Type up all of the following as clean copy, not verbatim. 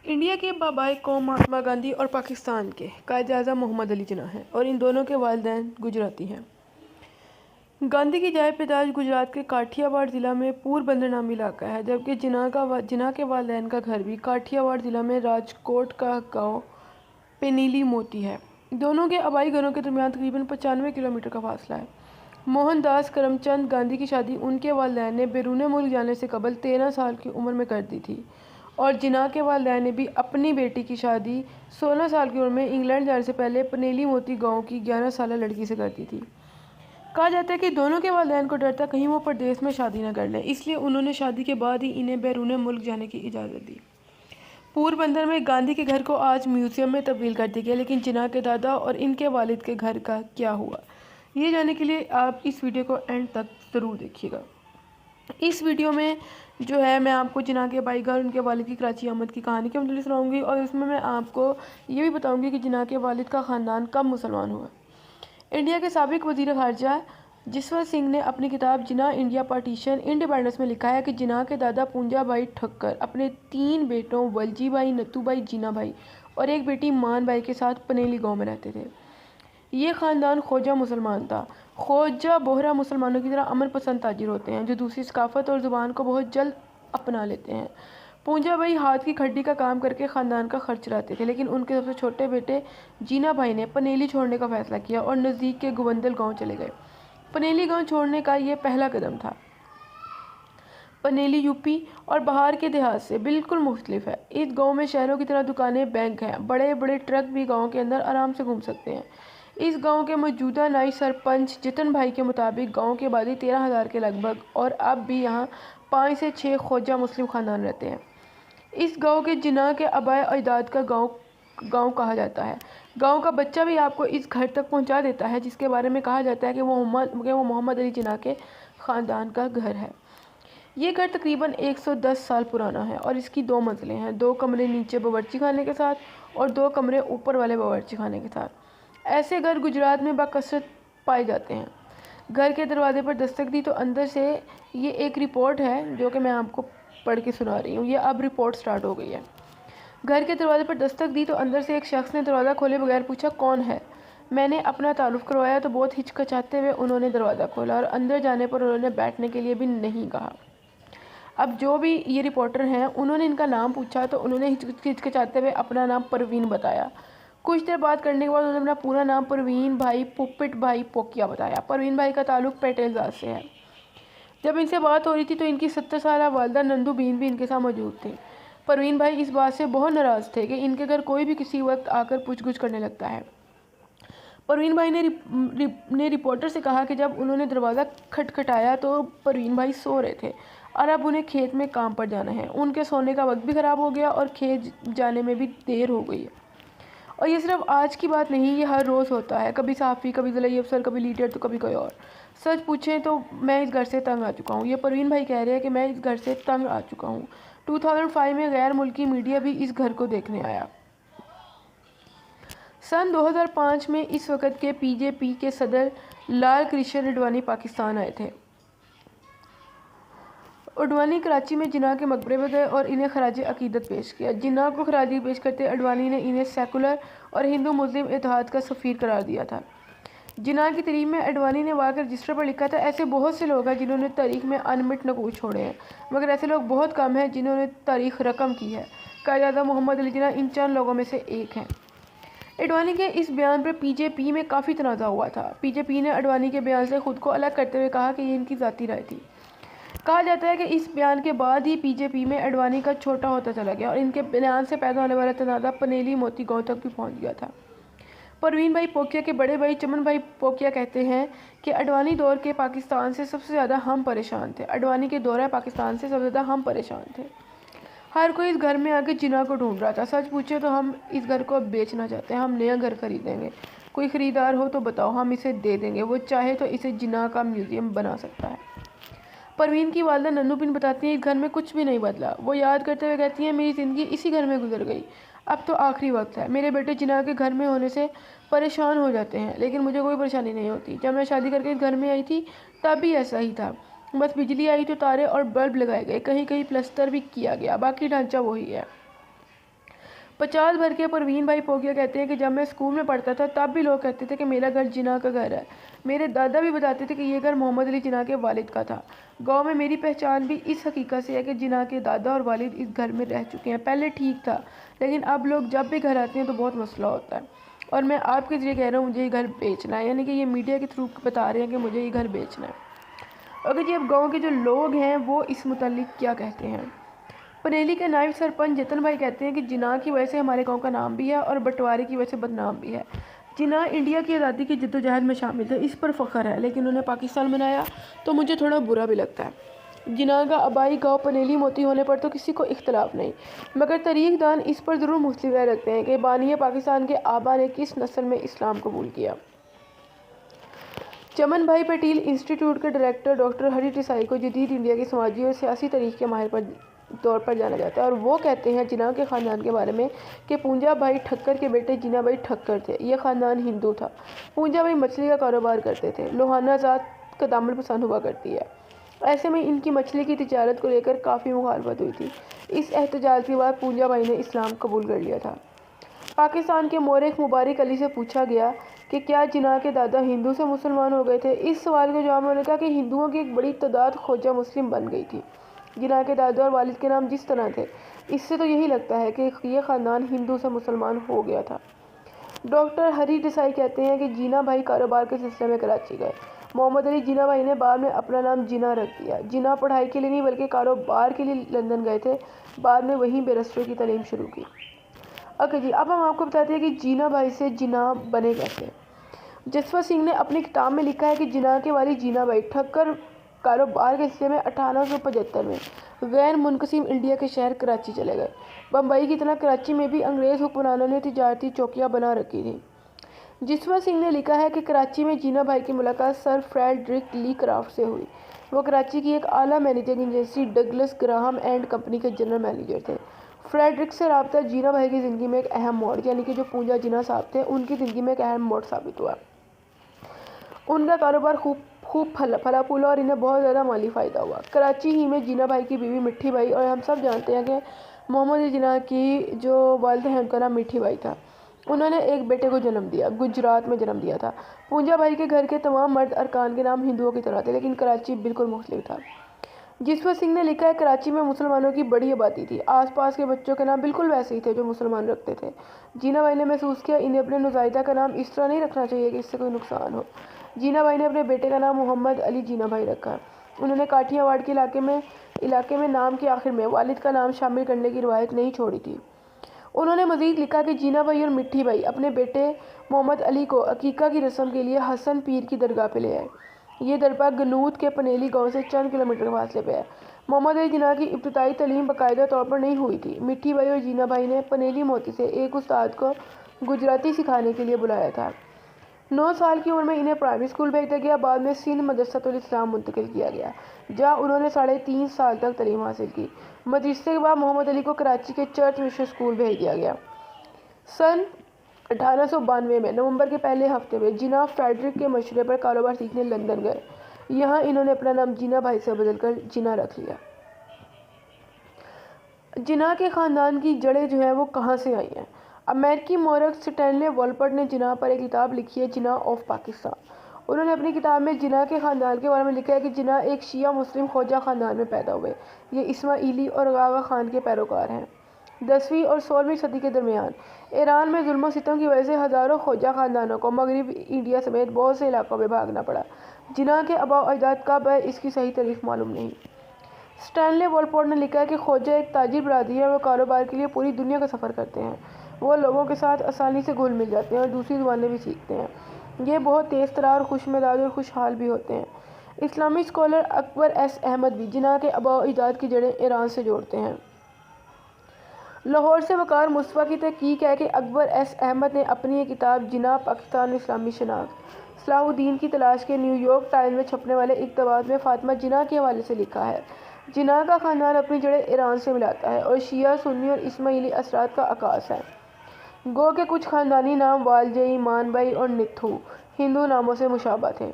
India کے بابائے قوم مہاتما گاندھی اور پاکستان کے قائد اعظم محمد علی جناح ہیں اور ان دونوں کے والدین گجراتی ہیں۔ گاندھی کی جائے پیدائش گجرات کے کاٹھیا واڑ ضلع میں پور بندر نامی علاقہ ہے، جبکہ جناح کے والدین کا گھر بھی کاٹھیا واڑ ضلع میں راجکوٹ کا گاؤں پینیلی موتی ہے۔ دونوں کے آبائی گھروں کے درمیان تقریباً 95 کلومیٹر کا فاصلہ ہے۔ موہن داس کرم چند گاندھی کی شادی ان کے والدین نے بیرون ملک جانے سے قبل 13 سال کی عمر میں کر دی تھی، اور جناح کے والدین نے بھی اپنی بیٹی کی شادی 16 سال کی عمر میں انگلینڈ جانے سے پہلے پنیلی موتی گاؤں کی 11 سالہ لڑکی سے کر دی تھی۔ کہا جاتا ہے کہ دونوں کے والدین کو ڈر تھا کہیں وہ پردیس میں شادی نہ کر لیں، اس لیے انہوں نے شادی کے بعد ہی انہیں بیرون ملک جانے کی اجازت دی۔ پور بندر میں گاندھی کے گھر کو آج میوزیم میں تبدیل کر دیا گیا، لیکن جناح کے دادا اور ان کے والد کے گھر کا کیا ہوا، یہ جاننے کے لیے آپ اس ویڈیو کو اینڈ تک ضرور دیکھیے گا۔ اس ویڈیو میں جو ہے میں آپ کو جناح کے بھائی گھر ان کے والد کی کراچی آمد کی کہانی کے متعلق سناؤں گی، اور اس میں آپ کو یہ بھی بتاؤں گی کہ جناح کے والد کا خاندان کب مسلمان ہوا۔ انڈیا کے سابق وزیر خارجہ جسونت سنگھ نے اپنی کتاب جناح انڈیا پارٹیشن انڈیپینڈنس میں لکھا ہے کہ جناح کے دادا پونجا بھائی ٹھکر اپنے 3 بیٹوں ولجی بھائی، نتو بھائی، جینا بھائی اور ایک بیٹی مان بھائی کے ساتھ پنیلی گاؤں میں رہتے تھے۔ یہ خاندان کھوجا مسلمان تھا۔ کھوجا بوہرا مسلمانوں کی طرح امن پسند تاجر ہوتے ہیں جو دوسری ثقافت اور زبان کو بہت جلد اپنا لیتے ہیں۔ پونجا بھائی ہاتھ کی کھڈی کا کام کر کے خاندان کا خرچ چلاتے تھے، لیکن ان کے سب سے چھوٹے بیٹے جینا بھائی نے پنیلی چھوڑنے کا فیصلہ کیا اور نزدیک کے گوندل گاؤں چلے گئے۔ پنیلی گاؤں چھوڑنے کا یہ پہلا قدم تھا۔ پنیلی یوپی اور بہار کے دیہات سے بالکل مختلف ہے۔ اس گاؤں میں شہروں کی طرح دکانیں، بینک ہیں، بڑے بڑے ٹرک بھی گاؤں کے اندر آرام سے گھوم سکتے ہیں۔ اس گاؤں کے موجودہ نائب سرپنچ جتن بھائی کے مطابق گاؤں کی آبادی 13,000 کے لگ بھگ، اور اب بھی یہاں 5 سے 6 کھوجا مسلم خاندان رہتے ہیں۔ اس گاؤں کے جناح کے آباء اجداد کا گاؤں کہا جاتا ہے۔ گاؤں کا بچہ بھی آپ کو اس گھر تک پہنچا دیتا ہے جس کے بارے میں کہا جاتا ہے کہ وہ محمد علی جناح کے خاندان کا گھر ہے۔ یہ گھر تقریباً 110 سال پرانا ہے اور اس کی 2 منزلیں ہیں، 2 کمرے نیچے باورچی خانے کے ساتھ اور 2 کمرے اوپر والے باورچی خانے کے ساتھ۔ ایسے گھر گجرات میں بکثرت پائے جاتے ہیں۔ گھر کے دروازے پر دستک دی تو اندر سے، یہ ایک رپورٹ ہے جو کہ میں آپ کو پڑھ کے سنا رہی ہوں، یہ اب رپورٹ سٹارٹ ہو گئی ہے۔ گھر کے دروازے پر دستک دی تو اندر سے ایک شخص نے دروازہ کھولے بغیر پوچھا، کون ہے؟ میں نے اپنا تعارف کروایا تو بہت ہچکچاتے ہوئے انہوں نے دروازہ کھولا اور اندر جانے پر انہوں نے بیٹھنے کے لیے بھی نہیں کہا۔ اب جو بھی یہ رپورٹر ہیں انہوں نے ان کا نام پوچھا تو انہوں نے ہچکچاتے ہوئے اپنا نام پروین بتایا۔ کچھ دیر بات کرنے کے بعد انہوں نے اپنا پورا نام پروین بھائی پوپٹ بھائی پوکیا بتایا۔ پروین بھائی کا تعلق پیٹیل ذات سے ہے۔ جب ان سے بات ہو رہی تھی تو ان کی 70 سالہ والدہ نندو بین بھی ان کے ساتھ موجود تھیں۔ پروین بھائی اس بات سے بہت ناراض تھے کہ ان کے گھر کوئی بھی کسی وقت آ کر پوچھ گچھ کرنے لگتا ہے۔ پروین بھائی نے رپورٹر سے کہا کہ جب انہوں نے دروازہ کھٹکھٹایا تو پروین بھائی سو رہے تھے اور اب انہیں کھیت میں کام پر جانا ہے۔ ان کے سونے کا وقت بھی خراب ہو گیا اور کھیت جانے میں بھی دیر ہو گئی ہے۔ اور یہ صرف آج کی بات نہیں، یہ ہر روز ہوتا ہے، کبھی صحافی، کبھی ضلعی افسر، کبھی لیڈر تو کبھی کوئی اور۔ سچ پوچھیں تو میں اس گھر سے تنگ آ چکا ہوں۔ یہ پروین بھائی کہہ رہے ہیں کہ میں اس گھر سے تنگ آ چکا ہوں۔ 2005 میں غیر ملکی میڈیا بھی اس گھر کو دیکھنے آیا۔ سن 2005 میں اس وقت کے پی جے پی کے صدر لال کرشن اڈوانی پاکستان آئے تھے۔ اڈوانی کراچی میں جناح کے مقبرے پر گئے اور انہیں خراج عقیدت پیش کیا۔ جناح کو خراج پیش کرتے اڈوانی نے انہیں سیکولر اور ہندو مسلم اتحاد کا سفیر قرار دیا تھا۔ جناح کی تعریف میں اڈوانی نے وہاں کے رجسٹر پر لکھا تھا، ایسے بہت سے لوگ ہیں جنہوں نے تاریخ میں انمٹ نقوش چھوڑے ہیں، مگر ایسے لوگ بہت کم ہیں جنہوں نے تاریخ رقم کی ہے۔ قائد اعظم محمد علی جناح ان چند لوگوں میں سے ایک ہیں۔ اڈوانی کے اس بیان پر پی جے پی میں کافی تنازع ہوا تھا۔ پی جے پی نے اڈوانی کے بیان سے خود کو الگ کرتے ہوئے کہا کہ یہ ان کی ذاتی رائے تھی۔ کہا جاتا ہے کہ اس بیان کے بعد ہی پی جے پی میں اڈوانی کا چھوٹا ہوتا چلا گیا اور ان کے بیان سے پیدا ہونے والا تنازع پنیلی موتی گاؤں تک بھی پہنچ گیا تھا۔ پروین بھائی پوکیا کے بڑے بھائی چمن بھائی پوکیا کہتے ہیں کہ اڈوانی دور کے پاکستان سے سب سے زیادہ ہم پریشان تھے۔ اڈوانی کے دورہ پاکستان سے سب سے زیادہ ہم پریشان تھے۔ ہر کوئی اس گھر میں آ کے جناح کو ڈھونڈ رہا تھا۔ سچ پوچھے تو ہم اس گھر کو اب بیچنا چاہتے ہیں، ہم نیا گھر خریدیں گے۔ کوئی خریدار ہو تو بتاؤ، ہم اسے دے دیں گے، وہ چاہے تو اسے جناح کا میوزیم بنا سکتا ہے۔ پروین کی والدہ نندو بین بتاتی ہیں، اس گھر میں کچھ بھی نہیں بدلا۔ وہ یاد کرتے ہوئے کہتی ہیں، میری زندگی اسی گھر میں گزر گئی، اب تو آخری وقت ہے۔ میرے بیٹے جناح کے گھر میں ہونے سے پریشان ہو جاتے ہیں، لیکن مجھے کوئی پریشانی نہیں ہوتی۔ جب میں شادی کر کے اس گھر میں آئی تھی تب بھی ایسا ہی تھا، بس بجلی آئی تو تارے اور بلب لگائے گئے، کہیں کہیں پلستر بھی کیا گیا، باقی ڈھانچہ وہی ہے۔ 50 بھر کے پروین بھائی پوگیا کہتے ہیں کہ جب میں اسکول میں پڑھتا تھا تب بھی لوگ کہتے تھے کہ میرا گھر جناح کا گھر ہے۔ میرے دادا بھی بتاتے تھے کہ یہ گھر محمد علی جناح کے والد کا تھا۔ گاؤں میں میری پہچان بھی اس حقیقت سے ہے کہ جناح کے دادا اور والد اس گھر میں رہ چکے ہیں۔ پہلے ٹھیک تھا، لیکن اب لوگ جب بھی گھر آتے ہیں تو بہت مسئلہ ہوتا ہے، اور میں آپ کے ذریعے کہہ رہا ہوں مجھے یہ گھر بیچنا ہے، یعنی کہ یہ میڈیا کے تھرو بتا رہے ہیں کہ مجھے یہ گھر بیچنا ہے۔ اگر جی اب گاؤں کے جو لوگ ہیں وہ اس متعلق کیا کہتے ہیں۔ پنیلی کے نائب سرپنچ جتن بھائی کہتے ہیں کہ جناح کی وجہ سے ہمارے گاؤں کا نام بھی ہے اور بٹوارے کی وجہ سے بدنام بھی ہے۔ جناح انڈیا کی آزادی کی جدوجہد میں شامل تھے، اس پر فخر ہے، لیکن انہوں نے پاکستان بنایا تو مجھے تھوڑا برا بھی لگتا ہے۔ جناح کا آبائی گاؤں پنیلی موتی ہونے پر تو کسی کو اختلاف نہیں، مگر تاریخ دان اس پر ضرور مختلف رائے رکھتے ہیں کہ بانی پاکستان کے آبا نے کس نسل میں اسلام قبول کیا۔ چمن بھائی پٹیل انسٹی ٹیوٹ کے ڈائریکٹر ڈاکٹر ہری ٹیسائی کو جدید انڈیا کے سماجی اور سیاسی تاریخ کے ماہر طور پر جانا جاتا ہے، اور وہ کہتے ہیں جناح کے خاندان کے بارے میں کہ پونجا بھائی ٹھکر کے بیٹے جناح بھائی ٹھکر تھے۔ یہ خاندان ہندو تھا۔ پونجا بھائی مچھلی کا کاروبار کرتے تھے۔ لوہانہ ذات کا دامن پسند ہوا کرتی ہے، ایسے میں ان کی مچھلی کی تجارت کو لے کر کافی مخالفت ہوئی تھی۔ اس احتجاج کے بعد پونجا بھائی نے اسلام قبول کر لیا تھا۔ پاکستان کے مورخ مبارک علی سے پوچھا گیا کہ کیا جناح کے دادا ہندو سے مسلمان ہو گئے تھے؟ اس سوال کے جواب میں انہوں نے کہا کہ ہندوؤں کی ایک بڑی تعداد خوجہ مسلم بن گئی تھی۔ جناح کے دادا اور والد کے نام جس طرح تھے، اس سے تو یہی لگتا ہے کہ یہ خاندان ہندو سے مسلمان ہو گیا تھا۔ ڈاکٹر ہری ٹیسائی کہتے ہیں کہ جناح بھائی کاروبار کے سلسلے میں کراچی گئے۔ محمد علی جناح بھائی نے بعد میں اپنا نام جناح رکھ دیا۔ جناح پڑھائی کے لیے نہیں بلکہ کاروبار کے لیے لندن گئے تھے، بعد میں وہیں بیرسٹری کی تعلیم شروع کی۔ اوکے جی، اب ہم آپ کو بتاتے ہیں کہ جناح بھائی سے جناح بنے کیسے۔ جسوت سنگھ نے اپنی کتاب میں لکھا ہے کہ جناح کے والد جناح بھائی ٹھکر کاروبار کے سلسلے میں 1875 میں غیر منقسم انڈیا کے شہر کراچی چلے گئے۔ بمبئی کی طرح کراچی میں بھی انگریز حکمرانوں نے تجارتی چوکیاں بنا رکھی تھیں۔ جسوت سنگھ نے لکھا ہے کہ کراچی میں جناح بھائی کی ملاقات سر فریڈرک لی کرافٹ سے ہوئی۔ وہ کراچی کی ایک اعلیٰ managing agency Douglas Graham and company کے جنرل مینیجر تھے۔ فریڈرک سے رابطہ جناح بھائی کی زندگی میں ایک اہم موڑ، یعنی کہ جو پونجا جناح صاحب تھے ان کی زندگی میں ایک اہم موڑ ثابت ہوا۔ ان کا کاروبار خوب پھلا پھولا اور انہیں بہت زیادہ مالی فائدہ ہوا۔ کراچی ہی میں جناح بھائی کی بیوی مٹھی بائی، اور ہم سب جانتے ہیں کہ محمد علی جناح کی جو والد ہیں ان کا نام مٹھی بائی تھا، انہوں نے ایک بیٹے کو جنم دیا، گجرات میں جنم دیا تھا۔ پونجا بھائی کے گھر کے تمام مرد ارکان کے نام ہندوؤں کی طرح تھے، لیکن کراچی بالکل مختلف تھا۔ جسوت سنگھ نے لکھا ہے کراچی میں مسلمانوں کی بڑی آبادی تھی، آس پاس کے بچوں کے نام بالکل ویسے ہی تھے جو مسلمان رکھتے تھے۔ جناح بھائی نے محسوس کیا انہیں اپنے نوزائیدہ کا نام اس طرح نہیں رکھنا چاہیے کہ اس سے کوئی نقصان ہو۔ جناح بھائی نے اپنے بیٹے کا نام محمد علی جناح بھائی رکھا۔ انہوں نے کاٹھیا واڑ کے علاقے میں نام کے آخر میں والد کا نام شامل کرنے کی روایت نہیں چھوڑی تھی۔ انہوں نے مزید لکھا کہ جناح بھائی اور مٹھی بھائی اپنے بیٹے محمد علی کو عقیقہ کی رسم کے لیے حسن پیر کی درگاہ پہ لے آئے۔ یہ درگاہ گنود کے پنیلی گاؤں سے چند کلومیٹر فاصلے پہ ہے۔ محمد علی جناح کی ابتدائی تعلیم باقاعدہ طور پر نہیں ہوئی تھی۔ مٹھی بھائی اور جناح بھائی نے پنیلی موتی سے ایک استاد کو گجراتی سکھانے کے لیے بلایا تھا۔ 9 سال کی عمر میں انہیں پرائمری اسکول بھیج دیا گیا، بعد میں سندھ مدرسۃ الاسلام منتقل کیا گیا، جہاں انہوں نے 3.5 سال تک تعلیم حاصل کی۔ مدرسے کے بعد محمد علی کو کراچی کے چرچ مشن اسکول بھیج دیا گیا۔ سن 1892 میں نومبر کے پہلے ہفتے میں جناح فریڈرک کے مشورے پر کاروبار سیکھنے لندن گئے۔ یہاں انہوں نے اپنا نام جناح بھائی سے بدل کر جناح رکھ لیا۔ جناح کے خاندان کی جڑیں جو ہیں وہ کہاں سے آئی ہیں؟ امریکی مورخ سٹینلے والپٹ نے جناح پر ایک کتاب لکھی ہے، جناح آف پاکستان۔ انہوں نے اپنی کتاب میں جناح کے خاندان کے بارے میں لکھا ہے کہ جناح ایک شیعہ مسلم خوجہ خاندان میں پیدا ہوئے۔ یہ اسماعیلی اور غاغا خان کے پیروکار ہیں۔ 10ویں اور 16ویں صدی کے درمیان ایران میں ظلم و ستم کی وجہ سے ہزاروں خوجہ خاندانوں کو مغرب انڈیا سمیت بہت سے علاقوں میں بھاگنا پڑا۔ جناح کے آباء و اجداد کب ہے اس کی صحیح تاریخ معلوم نہیں۔ سٹینلے والپورٹ نے لکھا ہے کہ خوجہ ایک تاجر برادری ہے، وہ کاروبار کے لیے پوری دنیا کا سفر کرتے ہیں۔ وہ لوگوں کے ساتھ آسانی سے گھل مل جاتے ہیں اور دوسری زبانیں بھی سیکھتے ہیں۔ یہ بہت تیز ترار، خوش مزاج اور خوشحال بھی ہوتے ہیں۔ اسلامی اسکالر اکبر ایس احمد بھی جناح کے آباء و اجداد کی جڑیں ایران سے جوڑتے ہیں۔ لاہور سے وقار مصطفیٰ کی تحقیق ہے کہ اکبر ایس احمد نے اپنی یہ کتاب جناح پاکستان اسلامی شناخت صلاح الدین کی تلاش کے نیو یارک ٹائمز میں چھپنے والے اقتباس میں فاطمہ جناح کے حوالے سے لکھا ہے۔ جناح کا خاندان اپنی جڑیں ایران سے ملاتا ہے اور شیعہ، سنی اور اسماعیلی اثرات کا عکاس ہے۔ گو کہ کچھ خاندانی نام والجئی، مان بھائی اور نتھو ہندو ناموں سے مشابہ تھے۔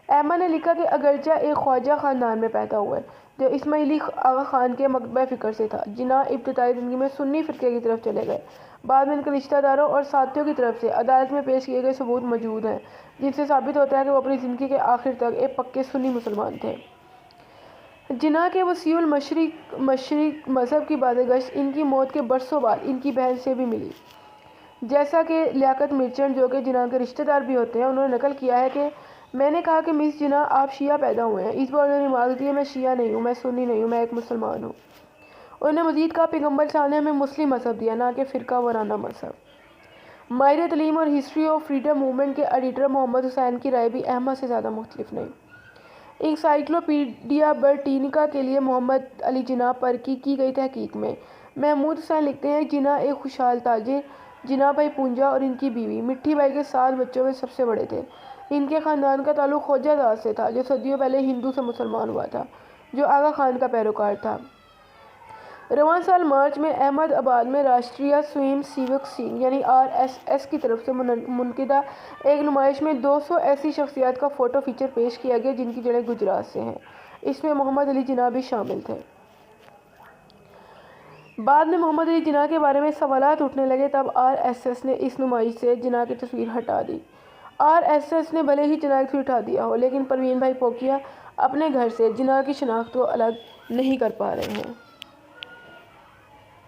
احمد نے لکھا کہ اگرچہ ایک خواجہ خاندان میں پیدا ہوئے، جو اسماعیلی آغا خان کے مکتبہ فکر سے تھا۔ جناح ابتدائی زندگی میں سنی فرقے کی طرف چلے گئے، بعد میں ان کے رشتہ داروں اور ساتھیوں کی طرف سے عدالت میں پیش کیے گئے ثبوت موجود ہیں جن سے ثابت ہوتا ہے کہ وہ اپنی زندگی کے آخر تک ایک پکے سنی مسلمان تھے۔ جناح کے وسیع المشرق مذہب کی بازگشت ان کی موت کے برسوں بعد ان کی بہن سے بھی ملی، جیسا کہ لیاقت مرچنٹ جو کہ جناح کے رشتہ دار بھی ہوتے ہیں انہوں نے نقل کیا ہے کہ میں نے کہا کہ مس جناح آپ شیعہ پیدا ہوئے ہیں۔ اس پر انہوں نے ریمارک دی میں شیعہ نہیں ہوں، میں سنی نہیں ہوں، میں ایک مسلمان ہوں۔ انہوں نے مزید کہا پیغمبر صاحب نے ہمیں مسلم مذہب دیا، نہ کہ فرقہ وارانہ مذہب۔ ماہر تعلیم اور ہسٹری آف فریڈم موومنٹ کے ایڈیٹر محمد حسین کی رائے بھی احمد سے زیادہ مختلف نہیں۔ انسائکلوپیڈیا برٹینیکا کے لیے محمد علی جناح پر کی گئی تحقیق میں محمود حسین لکھتے ہیں جناح ایک خوشحال تاجر جناح بھائی پونجا اور ان کی بیوی مٹھی بائی کے 7 بچوں میں سب سے بڑے تھے۔ ان کے خاندان کا تعلق خواجہ داد سے تھا جو صدیوں پہلے ہندو سے مسلمان ہوا تھا، جو آغا خان کا پیروکار تھا۔ رواں سال مارچ میں احمد آباد میں راشٹریہ سویم سیوک سنگھ یعنی RSS کی طرف سے منعقدہ ایک نمائش میں 200 ایسی شخصیات کا فوٹو فیچر پیش کیا گیا جن کی جڑیں گجرات سے ہیں۔ اس میں محمد علی جناح بھی شامل تھے۔ بعد میں محمد علی جناح کے بارے میں سوالات اٹھنے لگے تب RSS نے اس نمائش سے جناح کی تصویر ہٹا دی۔ RSS نے بھلے ہی جناح کی تصویر ہٹا دیا ہو لیکن پروین بھائی پوکیا اپنے گھر سے جناح کی شناخت کو الگ نہیں کر پا رہے ہیں۔